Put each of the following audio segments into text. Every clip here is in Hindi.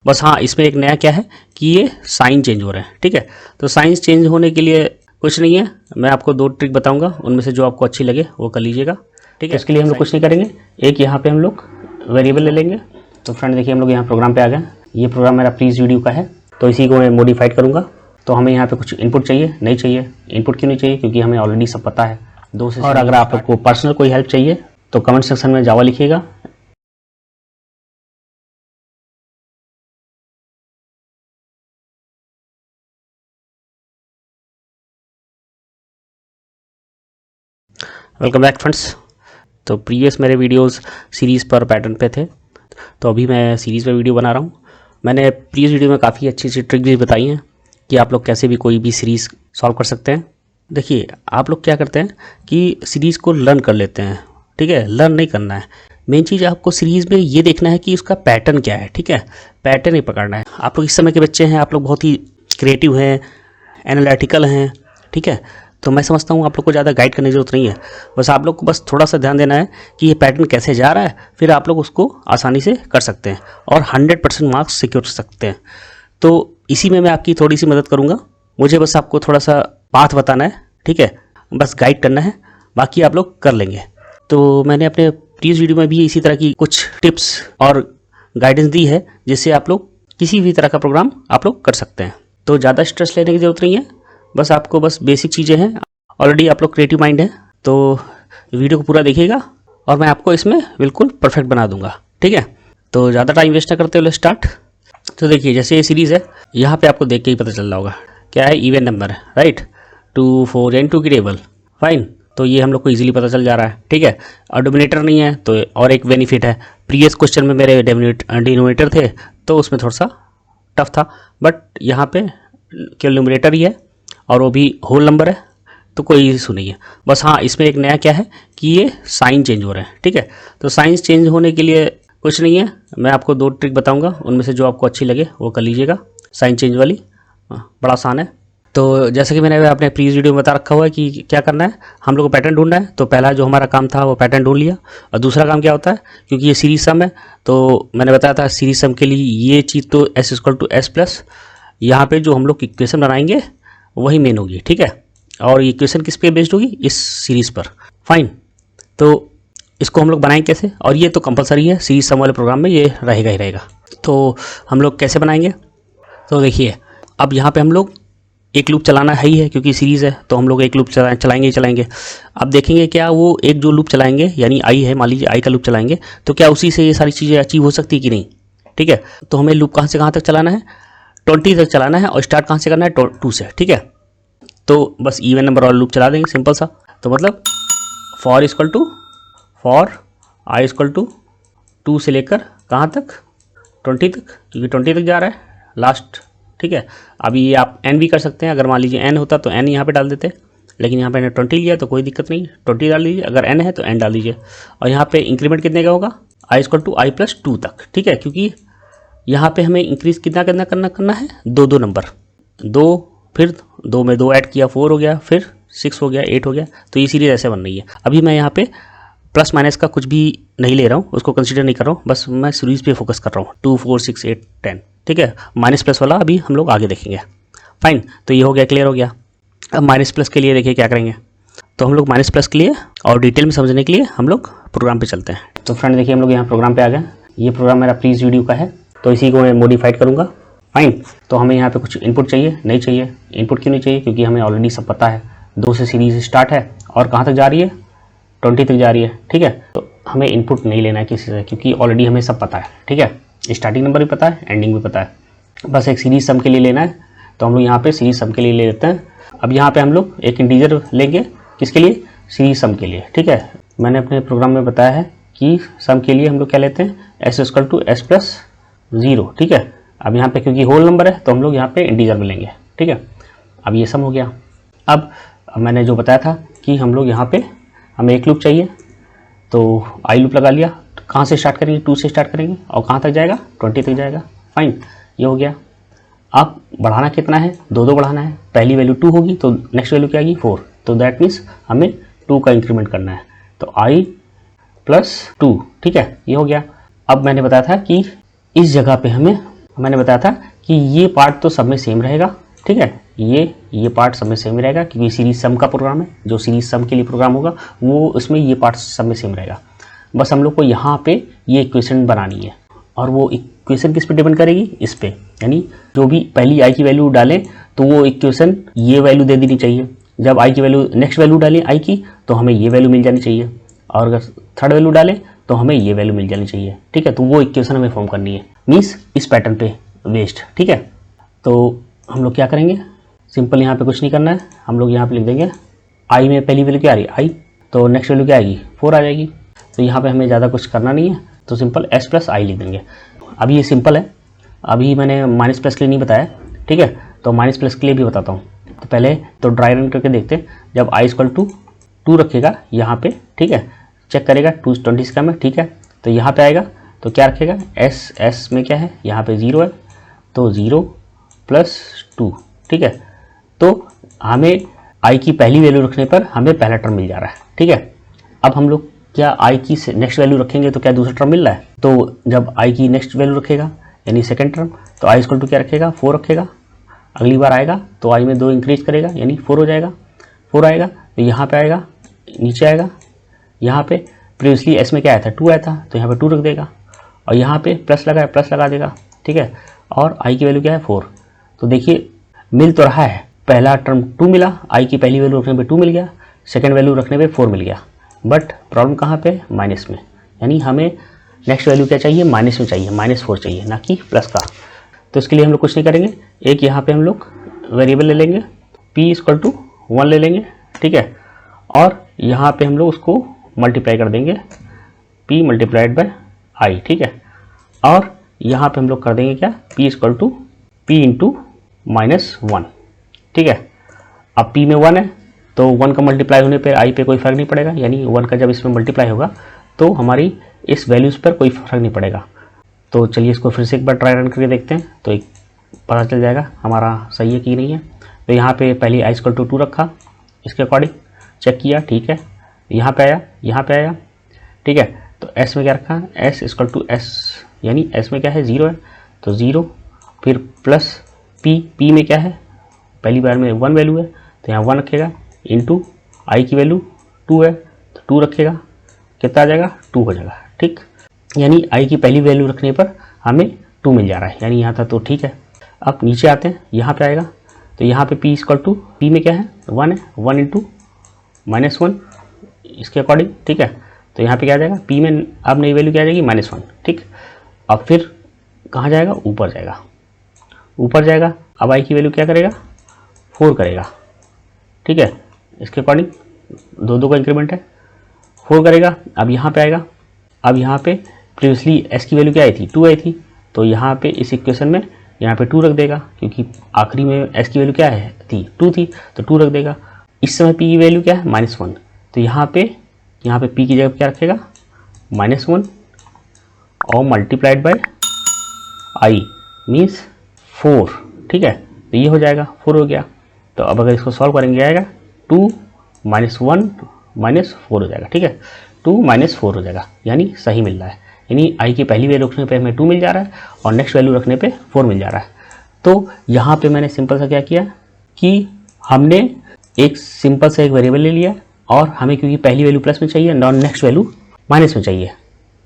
बस हाँ, इसमें एक नया क्या है कि ये साइन चेंज हो रहे हैं। ठीक है, तो साइंस चेंज होने के लिए कुछ नहीं है, मैं आपको 2 ट्रिक बताऊंगा, उनमें से जो आपको अच्छी लगे वो कर लीजिएगा। ठीक है, इसके लिए हम लोग कुछ नहीं करेंगे, एक यहाँ पे हम लोग वेरिएबल ले लेंगे। तो फ्रेंड देखिए, हम लोग यहाँ प्रोग्राम पे आ गए। ये प्रोग्राम मेरा प्रीवियस वीडियो का है, तो इसी को मैं मॉडिफाइड करूँगा। तो हमें यहाँ पे कुछ इनपुट चाहिए, नहीं चाहिए। इनपुट क्यों नहीं चाहिए? क्योंकि हमें ऑलरेडी सब पता है 2 से। और अगर आप लोग को पर्सनल कोई हेल्प चाहिए तो कमेंट सेक्शन में जावा लिखिएगा। Welcome back friends. तो प्रीवियस मेरे वीडियोस सीरीज़ पर पैटर्न पे थे, तो अभी मैं सीरीज़ पे वीडियो बना रहा हूँ। मैंने प्रीवियस वीडियो में काफ़ी अच्छी अच्छी ट्रिक भी बताई हैं कि आप लोग कैसे भी कोई भी सीरीज़ सॉल्व कर सकते हैं। देखिए, आप लोग क्या करते हैं कि सीरीज़ को लर्न कर लेते हैं। ठीक है, लर्न नहीं करना है, मेन चीज़ आपको सीरीज़ में ये देखना है कि उसका पैटर्न क्या है। ठीक है, पैटर्न ही पकड़ना है। आप लोग इस समय के बच्चे हैं, आप लोग बहुत ही क्रिएटिव हैं, एनालिटिकल हैं। ठीक है, तो मैं समझता हूँ आप लोग को ज़्यादा गाइड करने की जरूरत नहीं है। बस आप लोग को बस थोड़ा सा ध्यान देना है कि ये पैटर्न कैसे जा रहा है, फिर आप लोग उसको आसानी से कर सकते हैं और 100% मार्क्स सिक्योर कर सकते हैं। तो इसी में मैं आपकी थोड़ी सी मदद करूँगा। मुझे बस आपको थोड़ा सा पाथ बताना है। ठीक है, बस गाइड करना है, बाकी आप लोग कर लेंगे। तो मैंने अपने प्रीवियस वीडियो में भी इसी तरह की कुछ टिप्स और गाइडेंस दी है, जिससे आप लोग किसी भी तरह का प्रोग्राम आप लोग कर सकते हैं। तो ज़्यादा स्ट्रेस लेने की ज़रूरत नहीं है, बस आपको बस बेसिक चीज़ें हैं। ऑलरेडी आप लोग क्रिएटिव माइंड है, तो वीडियो को पूरा देखिएगा और मैं आपको इसमें बिल्कुल परफेक्ट बना दूंगा। ठीक है, तो ज़्यादा टाइम वेस्ट ना करते हुए स्टार्ट। तो देखिए, जैसे ये सीरीज़ है, यहाँ पे आपको देख के ही पता चल रहा होगा क्या है, इवन नंबर है, राइट। 2, 4 एंड 2 की टेबल, फाइन। तो ये हम लोग को इजीली पता चल जा रहा है। ठीक है, और डिनोमिनेटर नहीं है तो और एक बेनिफिट है। प्रीवियस क्वेश्चन में मेरे डिनोमिनेटर थे तो उसमें थोड़ा सा टफ था, बट यहाँ पे केवल न्यूमरेटर ही है और वो भी होल नंबर है, तो कोई इशू नहीं है। बस हाँ, इसमें एक नया क्या है कि ये साइन चेंज हो रहे हैं। ठीक है, तो साइंस चेंज होने के लिए कुछ नहीं है, मैं आपको 2 ट्रिक बताऊंगा, उनमें से जो आपको अच्छी लगे वो कर लीजिएगा। साइन चेंज वाली बड़ा आसान है। तो जैसे कि मैंने अपने प्रीवियस वीडियो में बता रखा हुआ है कि क्या करना है, हम लोग को पैटर्न ढूंढना है। तो पहला जो हमारा काम था वो पैटर्न ढूंढ लिया, और दूसरा काम क्या होता है, क्योंकि ये सीरीज सम है तो मैंने बताया था सीरीज सम के लिए ये चीज़ तो s=s+, यहाँ पे जो हम लोग इक्वेशन बनाएंगे वही मेन होगी। ठीक है, और ये इक्वेशन किस पे बेस्ड होगी, इस सीरीज़ पर, फाइन। तो इसको हम लोग बनाएंगे कैसे, और ये तो कंपलसरी है, सीरीज सम वाले प्रोग्राम में ये रहेगा ही रहेगा। तो हम लोग कैसे बनाएंगे, तो देखिए, अब यहाँ पे हम लोग एक लूप चलाना है ही है, क्योंकि सीरीज़ है तो हम लोग एक लूप चलाएंगे ही चलाएंगे। अब देखेंगे क्या वो एक जो लूप चलाएंगे, यानी आई है, मान लीजिए आई का लूप चलाएंगे, तो क्या उसी से ये सारी चीज़ें अचीव हो सकती है कि नहीं। ठीक है, तो हमें लूप कहाँ से कहाँ तक चलाना है, 20 तक चलाना है, और स्टार्ट कहाँ से करना है, 2 से। ठीक है, तो बस इवन नंबर और लूप चला देंगे, सिंपल सा। तो मतलब फॉर आई इक्वल टू 2 से लेकर कहाँ तक, 20 तक, क्योंकि 20 तक जा रहा है लास्ट। ठीक है, अभी ये आप n भी कर सकते हैं, अगर मान लीजिए n होता तो n यहाँ पे डाल देते, लेकिन यहाँ पे 20 लिया तो कोई दिक्कत नहीं, 20 डाल दीजिए, अगर n है तो n डाल दीजिए। और यहाँ पे इंक्रीमेंट कितने का होगा, i इक्वल टू i+2 तक। ठीक है, क्योंकि यहाँ पे हमें इंक्रीज कितना करना है, 2 नंबर, 2, फिर 2 में 2 ऐड किया, 4 हो गया, फिर 6 हो गया, 8 हो गया। तो ये सीरीज ऐसे बन रही है। अभी मैं यहाँ पे प्लस माइनस का कुछ भी नहीं ले रहा हूँ, उसको कंसीडर नहीं कर रहा हूँ, बस मैं सीरीज पे फोकस कर रहा हूँ, 2, 4, 6, 8, 10। ठीक है, माइनस प्लस वाला अभी हम लोग आगे देखेंगे, फाइन। तो ये हो गया, क्लियर हो गया। अब माइनस प्लस के लिए देखिए क्या करेंगे, तो हम लोग माइनस प्लस के लिए और डिटेल में समझने के लिए हम लोग प्रोग्राम पे चलते हैं। तो फ्रेंड देखिए, हम लोग यहाँ प्रोग्राम पे आ गए। ये प्रोग्राम मेरा प्रीवियस वीडियो का है, तो इसी को मैं मॉडिफाइड करूँगा, फाइन। तो हमें यहाँ पे कुछ इनपुट चाहिए, नहीं चाहिए। इनपुट क्यों नहीं चाहिए, क्योंकि हमें ऑलरेडी सब पता है 2 से सीरीज स्टार्ट है और कहाँ तक जा रही है, 20 तक जा रही है। ठीक है, तो हमें इनपुट नहीं लेना है किसी से, क्योंकि ऑलरेडी हमें सब पता है। ठीक है, स्टार्टिंग नंबर भी पता है, एंडिंग भी पता है, बस एक सीरीज सम के लिए लेना है। तो हम लोग यहाँ पे सीरीज सम के लिए ले लेते हैं। अब यहाँ पे हम लोग एक इंटीजर लेंगे, किसके लिए, सीरीज सम के लिए। ठीक है, मैंने अपने प्रोग्राम में बताया है कि सम के लिए हम लोग क्या लेते हैं, s=s+0। ठीक है, अब यहाँ पे क्योंकि होल नंबर है तो हम लोग यहाँ पे इंटीजर में लेंगे। ठीक है, अब ये सम हो गया। अब मैंने जो बताया था कि हम लोग यहाँ पे हमें एक लूप चाहिए, तो आई लूप लगा लिया। कहाँ से स्टार्ट करेंगे, 2 से स्टार्ट करेंगे, और कहाँ तक जाएगा, 20 तक जाएगा, फाइन। ये हो गया। अब बढ़ाना कितना है, 2 बढ़ाना है। पहली वैल्यू 2 होगी तो नेक्स्ट वैल्यू क्या आएगी, 4। तो दैट मीन्स हमें 2 का इंक्रीमेंट करना है, तो i+2। ठीक है, ये हो गया। अब मैंने बताया था कि इस जगह पे हमें मैंने बताया था कि ये पार्ट तो सब में सेम रहेगा, ठीक है, ये पार्ट सब में सेम रहेगा क्योंकि सीरीज सम का प्रोग्राम है, जो सीरीज सम के लिए प्रोग्राम होगा वो उसमें ये पार्ट सब में सेम रहेगा। बस हम लोग को यहाँ पे ये इक्वेशन बनानी है और वो इक्वेशन किस पे डिपेंड करेगी, इस पे, यानी जो भी पहली आई की वैल्यू डालें तो वो इक्वेशन ये वैल्यू दे देनी चाहिए। जब आई की वैल्यू नेक्स्ट वैल्यू डालें आई की तो हमें ये वैल्यू मिल जानी चाहिए, और अगर थर्ड वैल्यू डालें तो हमें ये वैल्यू मिल जानी चाहिए, ठीक है। तो वो इक्वेशन हमें फॉर्म करनी है, मीन्स इस पैटर्न पे बेस्ड, ठीक है। तो हम लोग क्या करेंगे, सिंपल यहाँ पे कुछ नहीं करना है, हम लोग यहाँ पे लिख देंगे आई में पहली वैल्यू क्या आ रही है आई, तो नेक्स्ट वैल्यू क्या आएगी 4 आ जाएगी। तो यहाँ पे हमें ज़्यादा कुछ करना नहीं है, तो सिंपल s प्लस आई लिख देंगे। अभी ये सिंपल है, अभी मैंने माइनस प्लस के लिए नहीं बताया, ठीक है, तो माइनस प्लस के लिए भी बताता हूँ। तो पहले तो ड्राई रन करके देखते हैं, जब आई इक्वल टू 2 रखेगा यहाँ पे, ठीक है, चेक करेगा 220 का में, ठीक है, तो यहाँ पे आएगा तो क्या रखेगा s में क्या है, यहाँ पे 0 है, तो 0 प्लस 2, ठीक है। तो हमें आई की पहली वैल्यू रखने पर हमें पहला टर्म मिल जा रहा है, ठीक है। अब हम लोग क्या आई की नेक्स्ट वैल्यू रखेंगे तो क्या दूसरा टर्म मिल रहा है, तो जब आई की नेक्स्ट वैल्यू रखेगा यानी सेकंड टर्म, तो आई इक्वल टू क्या रखेगा 4 रखेगा, अगली बार आएगा तो आई में 2 इंक्रीज करेगा यानी 4 हो जाएगा, 4 आएगा तो यहाँ पे आएगा, नीचे आएगा, यहाँ पे प्रीवियसली एस में क्या आया था 2 आया था तो यहाँ पे 2 रख देगा, और यहाँ पे प्लस लगा है प्लस लगा देगा, ठीक है, और आई की वैल्यू क्या है 4। तो देखिए मिल तो रहा है, पहला टर्म 2 मिला, आई की पहली वैल्यू रखने पे 2 मिल गया, सेकंड वैल्यू रखने पे 4 मिल गया, बट प्रॉब्लम कहाँ पे, माइनस में, यानी हमें नेक्स्ट वैल्यू क्या चाहिए, माइनस में चाहिए, -4 चाहिए ना कि प्लस का। तो इसके लिए हम लोग कुछ नहीं करेंगे, एक यहाँ पे हम लोग वेरिएबल ले लेंगे p इक्वल टू 1 ले लेंगे, ठीक है, और यहाँ पे हम लोग उसको मल्टीप्लाई कर देंगे p मल्टीप्लाइड बाय आई, ठीक है, और यहाँ पे हम लोग कर देंगे क्या p equal to p into -1, ठीक है। अब p में 1 है तो 1 का मल्टीप्लाई होने पे आई पे कोई फर्क नहीं पड़ेगा, यानी 1 का जब इसमें मल्टीप्लाई होगा तो हमारी इस वैल्यूज़ पर कोई फर्क नहीं पड़ेगा। तो चलिए इसको फिर से एक बार ट्राई रन करके देखते हैं, तो एक पता चल जाएगा हमारा सही है कि नहीं है। तो यहाँ पे पहले आई इक्वल टू 2 रखा, इसके अकॉर्डिंग चेक किया, ठीक है, यहाँ पे आया, यहाँ पे आया, ठीक है, तो s में क्या रखा, s इक्वल टू s, यानी s में क्या है 0 है, तो 0, फिर प्लस p में क्या है, पहली बार में 1 वैल्यू है तो यहाँ 1 रखेगा, इंटू आई की वैल्यू 2 है तो 2 रखेगा, कितना आ जाएगा 2 हो जाएगा, ठीक, यानी आई की पहली वैल्यू रखने पर हमें 2 मिल जा रहा है, यानी यहाँ था तो ठीक है। अब नीचे आते हैं, यहाँ पे आएगा तो यहाँ पे p इक्वल टू p में क्या है 1 है, 1 इंटू -1 इसके अकॉर्डिंग, ठीक है, तो यहाँ पे क्या आ जाएगा p में अब नई वैल्यू क्या आ जाएगी -1, ठीक। अब फिर कहाँ जाएगा, ऊपर जाएगा, ऊपर जाएगा, अब आई की वैल्यू क्या करेगा 4 करेगा, ठीक है, इसके अकॉर्डिंग 2 का इंक्रीमेंट है, 4 करेगा। अब यहाँ पे आएगा, अब यहाँ पे प्रीवियसली s की वैल्यू क्या आई थी 2 आई थी, तो यहाँ पे इस इक्वेशन में यहाँ पे 2 रख देगा, क्योंकि आखिरी में s की वैल्यू क्या है थी 2 थी तो 2 रख देगा। इस समय p की वैल्यू क्या है -1, तो यहाँ पे p की जगह क्या रखेगा -1 और मल्टीप्लाइड बाय आई मीन्स 4, ठीक है, तो ये हो जाएगा 4 हो गया। तो अब अगर इसको सॉल्व करेंगे आएगा 2 -1 -4 हो जाएगा, ठीक है, 2 -4 हो जाएगा, यानी सही मिल रहा है, यानी आई की पहली वैल्यू रखने पे हमें 2 मिल जा रहा है और नेक्स्ट वैल्यू रखने पे 4 मिल जा रहा है। तो यहाँ पे मैंने सिंपल सा क्या किया कि हमने एक सिंपल सा एक वेरिएबल ले लिया और हमें क्योंकि पहली वैल्यू प्लस में चाहिए और नेक्स्ट वैल्यू माइनस में चाहिए,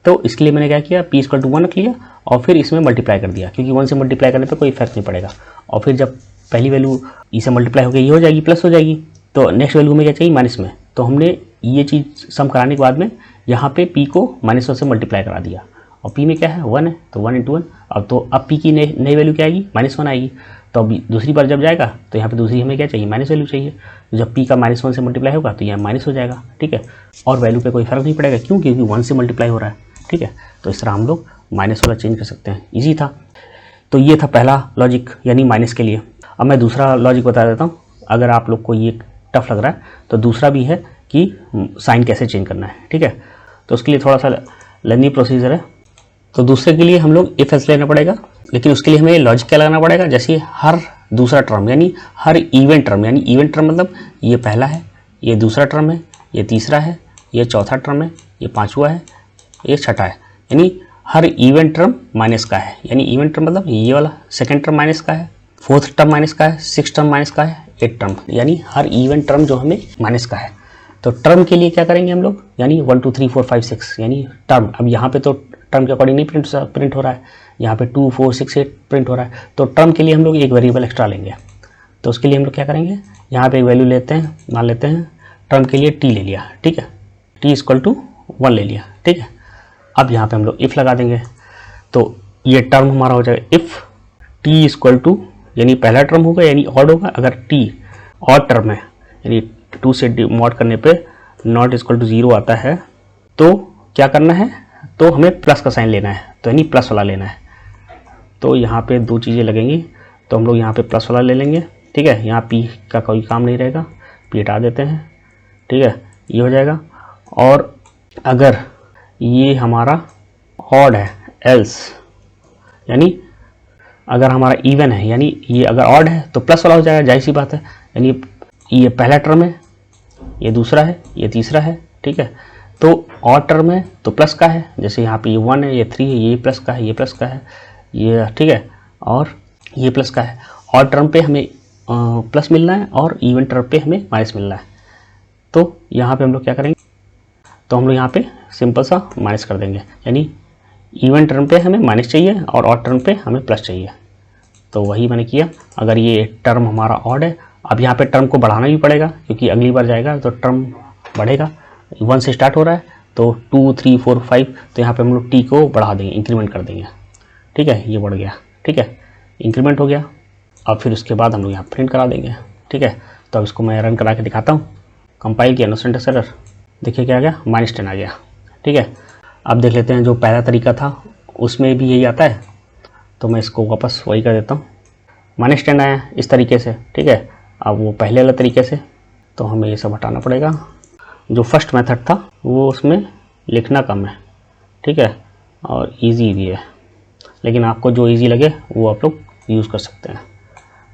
तो इसके लिए मैंने क्या किया p इक्वल टू 1 रख लिया और फिर इसमें मल्टीप्लाई कर दिया, क्योंकि 1 से मल्टीप्लाई करने पे कोई इफेक्ट नहीं पड़ेगा, और फिर जब पहली वैल्यू ई से मल्टीप्लाई हो गई ये हो जाएगी प्लस हो जाएगी, तो नेक्स्ट वैल्यू में क्या चाहिए माइनस में, तो हमने ये चीज़ सम कराने के बाद में यहाँ पे p को -1 से मल्टीप्लाई करा दिया, और p में क्या है 1 है तो 1 इंटू 1, अब p की नई वैल्यू क्या आएगी -1 आएगी, तो अब दूसरी बार जब जाएगा तो यहाँ पे दूसरी हमें क्या चाहिए माइनस वैल्यू चाहिए, तो जब p का -1 से मल्टीप्लाई होगा तो यहाँ माइनस हो जाएगा, ठीक है, और वैल्यू पे कोई फर्क नहीं पड़ेगा, क्यों, क्योंकि 1 से मल्टीप्लाई हो रहा है, ठीक है। तो इस तरह हम लोग माइनस वाला चेंज कर सकते हैं, ईजी था। तो ये था पहला लॉजिक यानी माइनस के लिए। अब मैं दूसरा लॉजिक बता देता हूँ, अगर आप लोग को ये टफ लग रहा है तो दूसरा भी है कि साइन कैसे चेंज करना है, ठीक है, तो उसके लिए थोड़ा सा लेंदी प्रोसीजर है। तो दूसरे के लिए हम लोग इफ एल्स लेना पड़ेगा, लेकिन उसके लिए हमें लॉजिक क्या लगाना पड़ेगा, जैसे हर दूसरा टर्म यानी हर इवेंट टर्म, यानी इवेंट टर्म मतलब ये पहला है, ये दूसरा टर्म है, ये तीसरा है, ये चौथा टर्म है, ये पांचवा है, ये छठा है, यानी हर इवन टर्म माइनस का है, यानी इवन टर्म मतलब ये वाला सेकेंड टर्म माइनस का है, फोर्थ टर्म माइनस का है, सिक्स टर्म माइनस का है, एट टर्म, यानी हर इवन टर्म जो हमें माइनस का है। तो टर्म के लिए क्या करेंगे हम लोग, यानी 1 2 3 4 5 6 यानी टर्म। अब यहाँ पे तो टर्म के अकॉर्डिंग नहीं प्रिंट हो रहा है, यहाँ पे 2 4 6 8 प्रिंट हो रहा है। तो टर्म के लिए हम लोग एक वेरिएबल एक्स्ट्रा लेंगे। तो उसके लिए हम लोग क्या करेंगे, यहाँ पे एक वैल्यू लेते हैं, मान लेते हैं टर्म के लिए टी ले लिया, ठीक है, टी इक्वल टू 1 ले लिया, ठीक है। अब यहाँ पे हम लोग इफ़ लगा देंगे, तो ये टर्म हमारा हो जाएगा इफ़ टी इक्वल टू, यानी पहला टर्म होगा यानी ऑड होगा। अगर टी ऑड टर्म है यानी 2 से मॉड करने पे नॉट इक्वल टू 0 आता है, तो क्या करना है, तो हमें प्लस का साइन लेना है, तो यानी प्लस वाला लेना है। तो यहाँ पे दो चीज़ें लगेंगी, तो हम लोग यहाँ पे प्लस वाला ले लेंगे, ठीक है। यहाँ पी का कोई काम नहीं रहेगा, पी हटा देते हैं, ठीक है, ये हो जाएगा। और अगर ये हमारा ऑड है एल्स, यानी अगर हमारा इवन है, यानी ये अगर ऑड है तो प्लस वाला हो जाएगा, जाहिर सी बात है। यानी ये पहला टर्म है, ये दूसरा है, ये तीसरा है, ठीक है। तो ऑड टर्म है तो प्लस का है, जैसे यहाँ पे ये 1 है, ये 3 है, ये प्लस का है, ये प्लस का है, ये, ठीक है, और ये प्लस का है। ऑड टर्म पे हमें प्लस मिलना है और इवन टर्म पे हमें माइनस मिलना है। तो यहाँ पे हम लोग क्या करेंगे, तो हम लोग यहाँ पे सिंपल सा माइनस कर देंगे, यानी इवन टर्म पे हमें माइनस चाहिए और ऑड टर्म पे हमें प्लस चाहिए। तो वही मैंने किया। अगर ये टर्म हमारा ऑड है, अब यहाँ पे टर्म को बढ़ाना भी पड़ेगा क्योंकि अगली बार जाएगा तो टर्म बढ़ेगा। 1 से स्टार्ट हो रहा है तो 2 3 4 5, तो यहाँ पे हम लोग टी को बढ़ा देंगे, इंक्रीमेंट कर देंगे, ठीक है। ये बढ़ गया, ठीक है, इंक्रीमेंट हो गया। अब फिर उसके बाद हम लोग यहाँ प्रिंट करा देंगे, ठीक है। तो अब इसको मैं रन करा के दिखाता हूँ। कंपाइल किया, नो सिंटैक्स एरर, देखिए क्या आ गया, -10 आ गया, ठीक है। अब देख लेते हैं जो पहला तरीका था उसमें भी यही आता है, तो मैं इसको वापस वही कर देता हूँ। -10 आया इस तरीके से, ठीक है। अब वो पहले वाला तरीके से, तो हमें ये सब हटाना पड़ेगा। जो फर्स्ट मेथड था वो उसमें लिखना कम है, ठीक है, और इजी भी है, लेकिन आपको जो इजी लगे वो आप लोग यूज़ कर सकते हैं,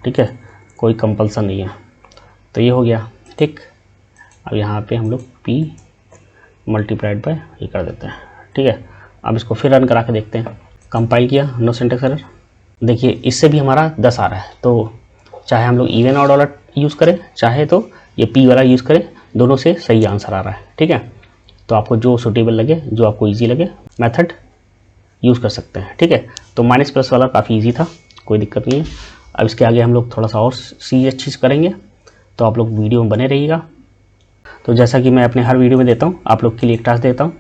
ठीक है, कोई कंपल्सन नहीं है। तो ये हो गया, ठीक। अब यहाँ पे हम लोग p मल्टीप्लाइड बाय ये कर देते हैं, ठीक है। अब इसको फिर रन करा के देखते हैं। कंपाइल किया, नो सिंटैक्स एरर, देखिए इससे भी हमारा 10 आ रहा है। तो चाहे हम लोग इवन ऑड वाला यूज़ करें, चाहे तो ये p वाला यूज़ करें, दोनों से सही आंसर आ रहा है, ठीक है। तो आपको जो सूटेबल लगे, जो आपको ईजी लगे मेथड यूज़ कर सकते हैं, ठीक है। तो माइनस प्लस वाला काफ़ी ईजी था, कोई दिक्कत नहीं है। अब इसके आगे हम लोग थोड़ा सा और चीज़ अच्छी से करेंगे, तो आप लोग वीडियो में बने रहिएगा। तो जैसा कि मैं अपने हर वीडियो में देता हूँ, आप लोग के लिए एक टास्क देता हूँ,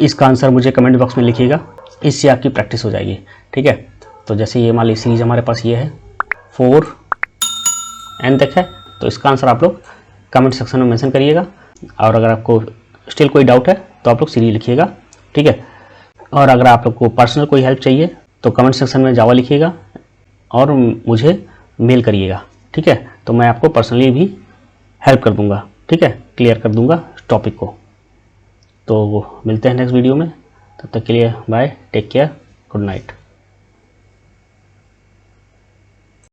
इसका आंसर मुझे कमेंट बॉक्स में लिखिएगा, इससे आपकी प्रैक्टिस हो जाएगी, ठीक है। तो जैसे ये मान ली सीरीज हमारे पास ये है 4n तक है, तो इसका आंसर आप लोग कमेंट सेक्शन में मेंशन करिएगा। और अगर आपको स्टिल कोई डाउट है तो आप लोग सीरीज लिखिएगा, ठीक है। और अगर आप लोग को पर्सनल कोई हेल्प चाहिए तो कमेंट सेक्शन में जावा लिखिएगा और मुझे मेल करिएगा, ठीक है। तो मैं आपको पर्सनली भी हेल्प कर दूंगा, ठीक है, क्लियर कर दूंगा टॉपिक को। तो मिलते हैं नेक्स्ट वीडियो में, तब तक के लिए bye, take care, good night.